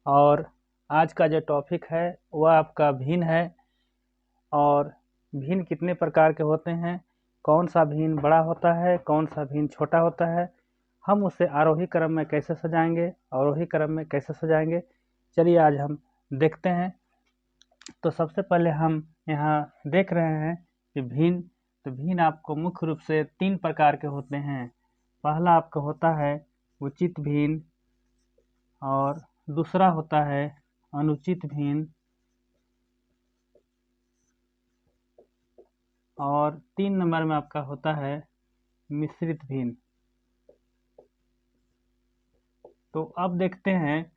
और आज का जो टॉपिक है वह आपका भिन्न है। और भिन्न कितने प्रकार के होते हैं, कौन सा भिन्न बड़ा होता है, कौन सा भिन्न छोटा होता है, हम उसे आरोही क्रम में कैसे सजाएंगे, अवरोही क्रम में कैसे सजाएंगे, चलिए आज हम देखते हैं। तो सबसे पहले हम यहाँ देख रहे हैं कि भिन्न, तो भिन्न आपको मुख्य रूप से 3 प्रकार के होते हैं। पहला आपका होता है उचित भिन्न, और दूसरा होता है अनुचित भिन्न, और 3 नंबर में आपका होता है मिश्रित भिन्न। तो अब देखते हैं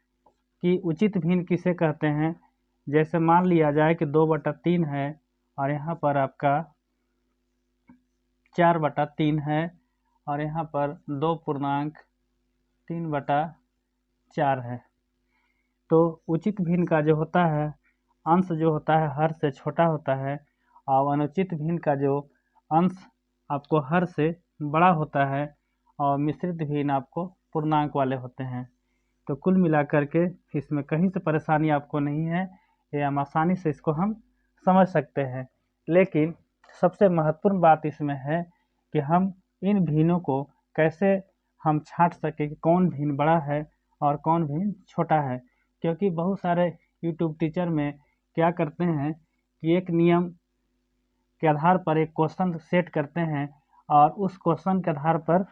कि उचित भिन्न किसे कहते हैं। जैसे मान लिया जाए कि 2/3 है और यहाँ पर आपका 4/3 है और यहाँ पर 2.3/4 है। तो उचित भिन्न का जो होता है अंश जो होता है हर से छोटा होता है, और अनुचित भिन्न का जो अंश आपको हर से बड़ा होता है, और मिश्रित भिन्न आपको पूर्णांक वाले होते हैं। तो कुल मिलाकर के इसमें कहीं से परेशानी आपको नहीं है, ये हम आसानी से इसको हम समझ सकते हैं। लेकिन सबसे महत्वपूर्ण बात इसमें है कि हम इन भिन्नों को कैसे हम छांट सकें कि कौन भिन्न बड़ा है और कौन भिन्न छोटा है। क्योंकि बहुत सारे यूट्यूब टीचर में क्या करते हैं कि एक नियम के आधार पर एक क्वेश्चन सेट करते हैं, और उस क्वेश्चन के आधार पर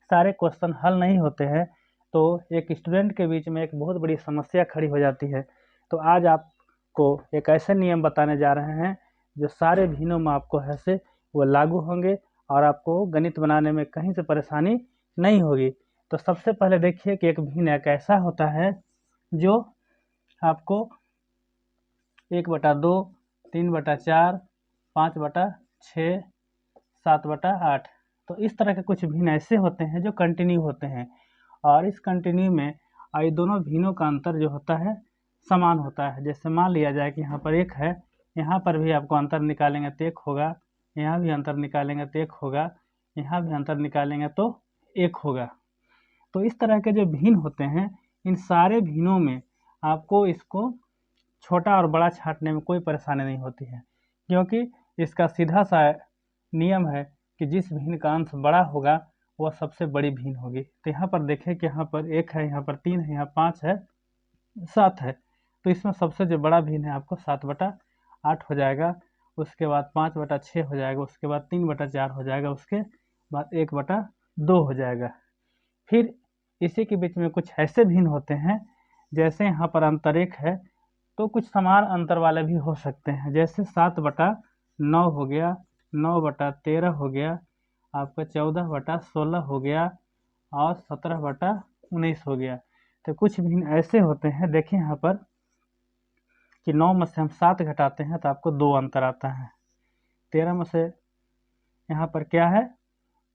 सारे क्वेश्चन हल नहीं होते हैं, तो एक स्टूडेंट के बीच में एक बहुत बड़ी समस्या खड़ी हो जाती है। तो आज आपको एक ऐसे नियम बताने जा रहे हैं जो सारे भिन्नों में आपको ऐसे वो लागू होंगे और आपको गणित बनाने में कहीं से परेशानी नहीं होगी। तो सबसे पहले देखिए कि एक भिन्न एक ऐसा होता है जो आपको 1/2, 3/4, 5/6, 7/8, तो इस तरह के कुछ भिन्न ऐसे होते हैं जो कंटिन्यू होते हैं, और इस कंटिन्यू में ये दोनों भिन्नों का अंतर जो होता है समान होता है। जैसे मान लिया जाए कि यहाँ पर 1 है, यहाँ पर भी आपको अंतर निकालेंगे तो 1 होगा, यहाँ भी अंतर निकालेंगे तो 1 होगा, यहाँ भी अंतर निकालेंगे तो 1 होगा। तो इस तरह के जो भिन्न होते हैं, इन सारे भिन्नों में आपको इसको छोटा और बड़ा छांटने में कोई परेशानी नहीं होती है, क्योंकि इसका सीधा सा नियम है कि जिस भिन्न का अंश बड़ा होगा वह सबसे बड़ी भिन्न होगी। तो यहाँ पर देखें कि यहाँ पर 1 है, यहाँ पर 3 है, यहाँ 5 है, 7 है। तो इसमें सबसे जो बड़ा भिन्न है आपको 7/8 हो जाएगा, उसके बाद 5/6 हो जाएगा, उसके बाद 3/4 हो जाएगा, उसके बाद 1/2 हो जाएगा। फिर इसी के बीच में कुछ ऐसे भिन्न होते हैं, जैसे यहाँ पर अंतर 1 है तो कुछ समान अंतर वाले भी हो सकते हैं। जैसे 7/9 हो गया, 9/13 हो गया, आपका 14/16 हो गया, और 17/19 हो गया। तो कुछ भिन्न ऐसे होते हैं, देखिए यहाँ पर कि 9 में से हम 7 घटाते हैं तो आपको 2 अंतर आता है। 13 में से यहाँ पर क्या है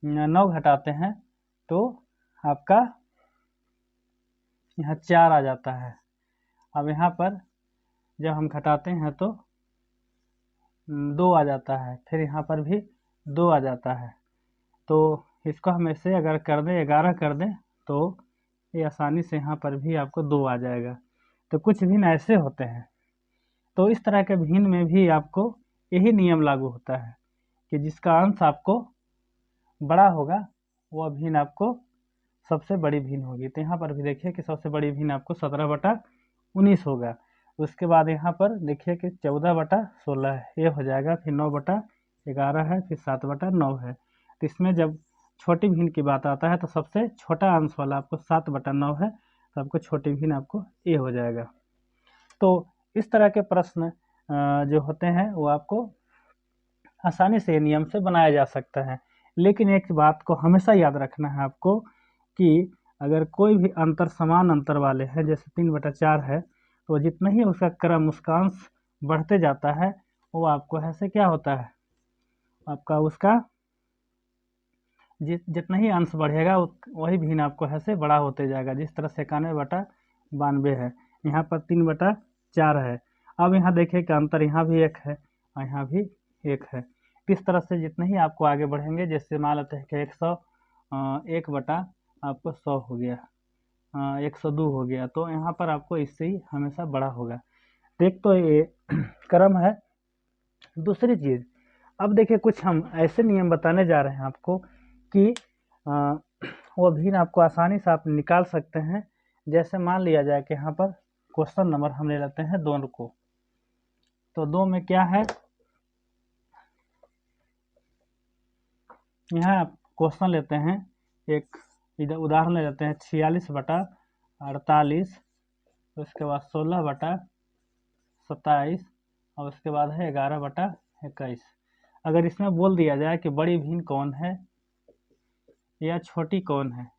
9 घटाते हैं तो आपका यहाँ 4 आ जाता है। अब यहाँ पर जब हम घटाते हैं तो 2 आ जाता है, फिर यहाँ पर भी 2 आ जाता है। तो इसको हम ऐसे अगर कर दें 11 कर दें तो ये आसानी से यहाँ पर भी आपको 2 आ जाएगा। तो कुछ भिन्न ऐसे होते हैं। तो इस तरह के भिन्न में भी आपको यही नियम लागू होता है कि जिसका अंश आपको बड़ा होगा वह भिन्न आपको सबसे बड़ी भिन्न होगी। तो यहाँ पर भी देखिए कि सबसे बड़ी भिन्न आपको 17/19 होगा। उसके बाद यहाँ पर देखिए कि 14/16 है, ये हो जाएगा, फिर 9/11 है, फिर 7/9 है। तो इसमें जब छोटी भिन्न की बात आता है तो सबसे छोटा अंश वाला आपको 7/9 है, तो आपको छोटी भिन्न आपको ये हो जाएगा। तो इस तरह के प्रश्न जो होते हैं वो आपको आसानी से नियम से बनाया जा सकता है। लेकिन एक बात को हमेशा याद रखना है आपको कि अगर कोई भी अंतर समान अंतर वाले हैं, जैसे 3/4 है, तो जितना ही उसका क्रम उसका अंश बढ़ते जाता है वो आपको ऐसे क्या होता है, आपका उसका जितना ही अंश बढ़ेगा वही भिन्न आपको ऐसे बड़ा होते जाएगा। जिस तरह से 91/92 है, यहाँ पर 3/4 है। अब यहाँ देखिए कि अंतर यहाँ भी 1 है और यहाँ भी 1 है। इस तरह से जितने ही आपको आगे बढ़ेंगे, जैसे मान लेते हैं कि 100 1 बटा आपको 100 हो गया, 102 हो गया। तो यहाँ पर आपको इससे ही हमेशा बड़ा होगा। देख तो ये क्रम है। दूसरी चीज़, अब देखिए कुछ हम ऐसे नियम बताने जा रहे हैं आपको कि वो भिन्न आपको आसानी से आप निकाल सकते हैं। जैसे मान लिया जाए कि यहाँ पर क्वेश्चन नंबर हम ले लेते हैं 2 को। तो 2 में क्या है, यहाँ आप क्वेश्चन लेते हैं, एक इधर उदाहरण ले लेते हैं 46/48, उसके बाद 16/27 और उसके बाद है 11/21। अगर इसमें बोल दिया जाए कि बड़ी भिन्न कौन है या छोटी कौन है,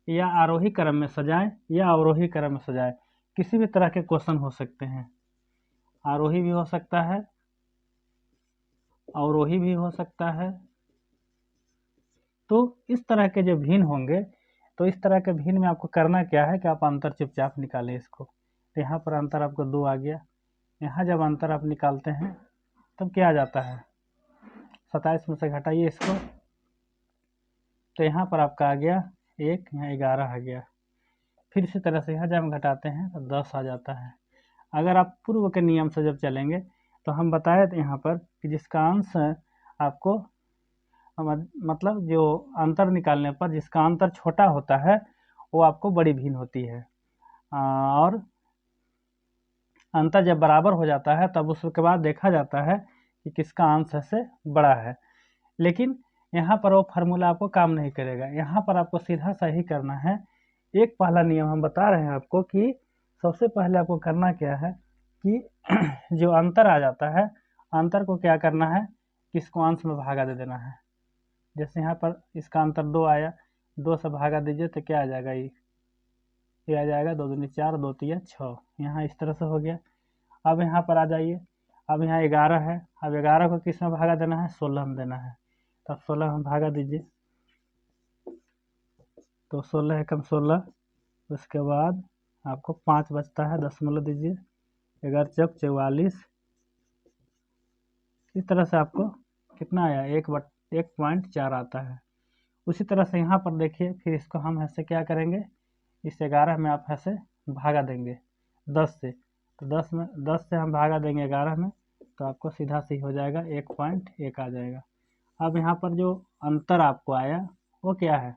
या आरोही क्रम में सजाएं या अवरोही क्रम में सजाएं, किसी भी तरह के क्वेश्चन हो सकते हैं। आरोही भी हो सकता है, अवरोही भी हो सकता है। तो इस तरह के जो भिन्न होंगे, तो इस तरह के भिन्न में आपको करना क्या है कि आप अंतर चुपचाप निकालें इसको। तो यहाँ पर अंतर आपको 2 आ गया। यहाँ जब अंतर आप निकालते हैं तब क्या आ जाता है, 27 में से घटाइए इसको, तो यहाँ पर आपका आ गया 1, यहाँ 11 आ गया। फिर इसी तरह से यहाँ जब हम घटाते हैं तो 10 आ जाता है। अगर आप पूर्व के नियम से जब चलेंगे तो हम बताए थे यहाँ पर कि जिसका अंश आपको मतलब जो अंतर निकालने पर जिसका अंतर छोटा होता है वो आपको बड़ी भिन्न होती है, और अंतर जब बराबर हो जाता है तब उसके बाद देखा जाता है कि किसका अंश से बड़ा है। लेकिन यहाँ पर वो फार्मूला आपको काम नहीं करेगा। यहाँ पर आपको सीधा सही करना है। एक पहला नियम हम बता रहे हैं आपको कि सबसे पहले आपको करना क्या है कि जो अंतर आ जाता है, अंतर को क्या करना है, किसको अंश में भागा दे देना है। जैसे यहाँ पर इसका अंतर 2 आया, 2 से भागा दीजिए तो क्या आ जाएगा, ये आ जाएगा 2 दूनी 4, 2 तिया 6। यहाँ इस तरह से हो गया। अब यहाँ पर आ जाइए, अब यहाँ 11 है, अब 11 को किस में भागा देना है, 16 में देना है। तब 16 में भागा दीजिए तो 16 एकम 16, उसके बाद आपको 5 बचता है, दशमलव दीजिए, 11 चौक 44। इस तरह से आपको कितना आया, 1.4 आता है। उसी तरह से यहाँ पर देखिए, फिर इसको हम ऐसे क्या करेंगे, इस 11 में आप ऐसे भागा देंगे 10 से, तो 10 से हम भागा देंगे 11 में, तो आपको सीधा सी हो जाएगा 1.1 आ जाएगा। अब यहाँ पर जो अंतर आपको आया वो क्या है,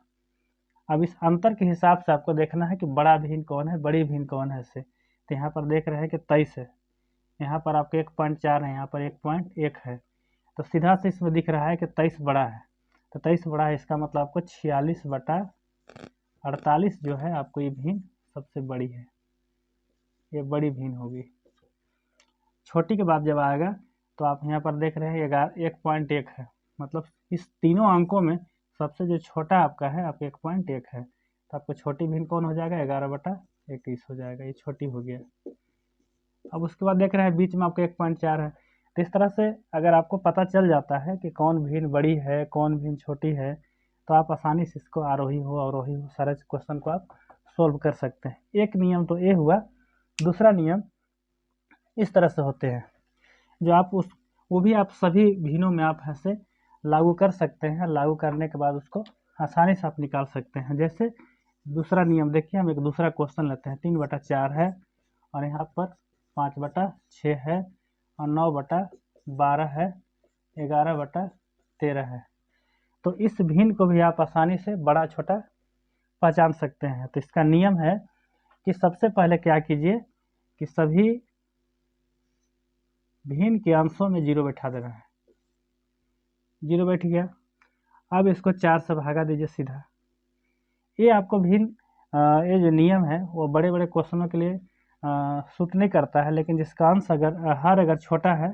अब इस अंतर के हिसाब से आपको देखना है कि बड़ा भिन्न कौन है, बड़ी भिन्न कौन है इससे। तो यहाँ पर देख रहे हैं कि 23 है, यहाँ पर आपको 1.4 है, यहाँ पर 1.1 है, तो सीधा से इसमें दिख रहा है कि 23 बड़ा है। तो 23 बड़ा है, इसका मतलब आपको 46/48 जो है आपको ये भिन्न सबसे बड़ी है, ये बड़ी भिन्न होगी। छोटी के बाद जब आएगा तो आप यहाँ पर देख रहे हैं 1.1 है, मतलब इस तीनों अंकों में सबसे जो छोटा आपका है आपका 1.1 है, तो आपको छोटी भिन्न कौन हो जाएगा, 11/21 हो जाएगा, ये छोटी हो गया। अब उसके बाद देख रहे हैं बीच में आपको 1.4 है। तो इस तरह से अगर आपको पता चल जाता है कि कौन भिन्न बड़ी है कौन भिन्न छोटी है, तो आप आसानी से इसको आरोही हो अवरोही हो सारे क्वेश्चन को आप सोल्व कर सकते हैं। एक नियम तो ये हुआ। दूसरा नियम इस तरह से होते हैं जो आप वो भी आप सभी भिन्नों में आप ऐसे लागू कर सकते हैं। लागू करने के बाद उसको आसानी से आप निकाल सकते हैं। जैसे दूसरा नियम देखिए, हम एक दूसरा क्वेश्चन लेते हैं, 3/4 है और यहाँ पर 5/6 है और 9/12 है, 11/13 है। तो इस भिन्न को भी आप आसानी से बड़ा छोटा पहचान सकते हैं। तो इसका नियम है कि सबसे पहले क्या कीजिए कि सभी भिन्न के अंशों में 0 बैठा देना है। 0 बैठ गया। अब इसको 4 से भागा दीजिए सीधा। ये आपको भिन्न ये जो नियम है वो बड़े बड़े क्वेश्चनों के लिए सूट नहीं करता है, लेकिन जिसका अंश अगर छोटा है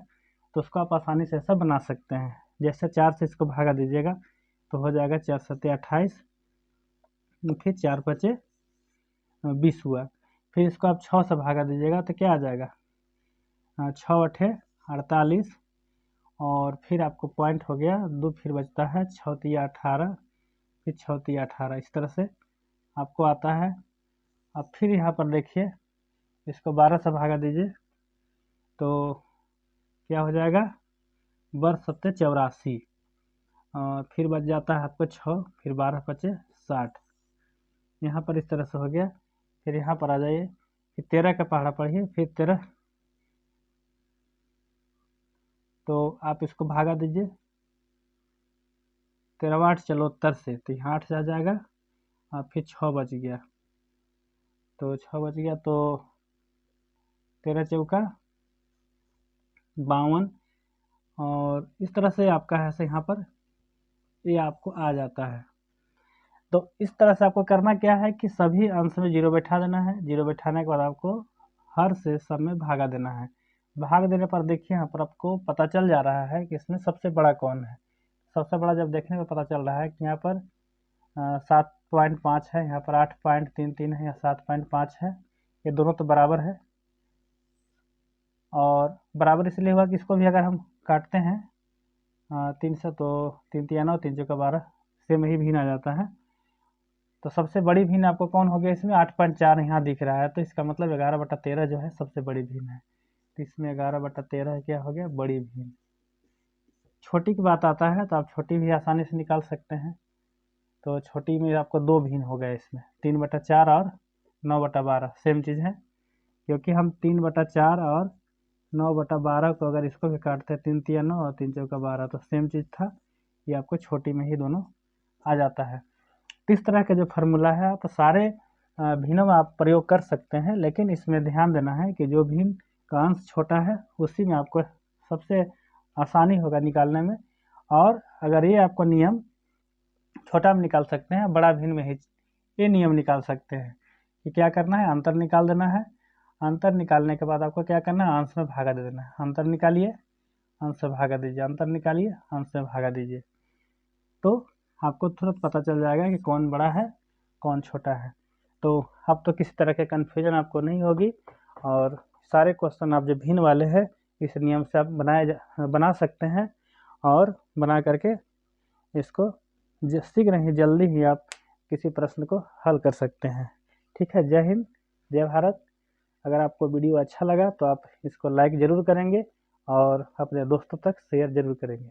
तो उसको आप आसानी से ऐसा बना सकते हैं। जैसे 4 से इसको भागा दीजिएगा तो हो जाएगा 4 7 28, फिर 4 5 20 हुआ। फिर इसको आप 6 से भागा दीजिएगा तो क्या आ जाएगा, 6 8 48, और फिर आपको पॉइंट हो गया 2, फिर बचता है 6 3 18, फिर 6 3 18। इस तरह से आपको आता है। अब फिर यहाँ पर देखिए, इसको 12 से भागा दीजिए तो क्या हो जाएगा, 12 7 84, फिर बच जाता है आपको 6, फिर 12 5 60। यहाँ पर इस तरह से हो गया। फिर यहाँ पर आ जाइए, फिर 13 का पहाड़ा पढ़िए, फिर 13, तो आप इसको भागा दीजिए 13 8 चलो उत्तर से, तो यहाँ 8 से आ जाएगा और फिर 6 बच गया, तो 6 बच गया, तो 13 चौका 52, और इस तरह से आपका है यहाँ पर ये आपको आ जाता है। तो इस तरह से आपको करना क्या है कि सभी अंश में 0 बैठा देना है। 0 बैठाने के बाद आपको हर से सब में भागा देना है। भाग देने पर देखिए यहाँ पर आपको पता चल जा रहा है कि इसमें सबसे बड़ा कौन है। सबसे बड़ा जब देखने पर पता चल रहा है कि यहाँ पर 7.5 है, यहाँ पर 8.33 है, या 7.5 है, ये दोनों तो बराबर है। और बराबर इसलिए हुआ कि इसको भी अगर हम काटते हैं 3 से, तो 3 3 9, 3 चौका 12 से में ही भिन्न आ जाता है। तो सबसे बड़ी भिन्न आपको कौन हो गया इसमें, 8.4 यहाँ दिख रहा है, तो इसका मतलब 11/13 जो है सबसे बड़ी भिन्न है। तो इसमें 11/13 क्या हो गया, बड़ी भिन्न। छोटी की बात आता है तो आप छोटी भी आसानी से निकाल सकते हैं। तो छोटी में आपको 2 भिन्न हो गए इसमें, 3/4 और 9/12 सेम चीज़ है, क्योंकि हम 3/4 और 9/12 को अगर इसको भी काटते हैं 3 3 9 और 3 चौका 12, तो सेम चीज़ था, ये आपको छोटी में ही दोनों आ जाता है। इस तरह का जो फार्मूला है आप सारे भिन्नों में आप प्रयोग कर सकते हैं, लेकिन इसमें ध्यान देना है कि जो भिन्न का अंश छोटा है उसी में आपको सबसे आसानी होगा निकालने में। और अगर ये आपको नियम छोटा में निकाल सकते हैं, बड़ा भिन्न में ही ये नियम निकाल सकते हैं कि क्या करना है, अंतर निकाल देना है। अंतर निकालने के बाद आपको क्या करना है, अंश में भागा दे देना है। अंतर निकालिए, अंश से भागा दीजिए, अंतर निकालिए, अंश में भागा दीजिए, तो आपको तुरंत पता चल जाएगा कि कौन बड़ा है कौन छोटा है। तो अब तो किसी तरह के कन्फ्यूजन आपको नहीं होगी, और सारे क्वेश्चन आप जो भिन्न वाले हैं इस नियम से आप बना सकते हैं, और बना करके इसको शीघ्र ही जल्दी ही आप किसी प्रश्न को हल कर सकते हैं। ठीक है, जय हिंद, जय भारत। अगर आपको वीडियो अच्छा लगा तो आप इसको लाइक ज़रूर करेंगे और अपने दोस्तों तक शेयर ज़रूर करेंगे।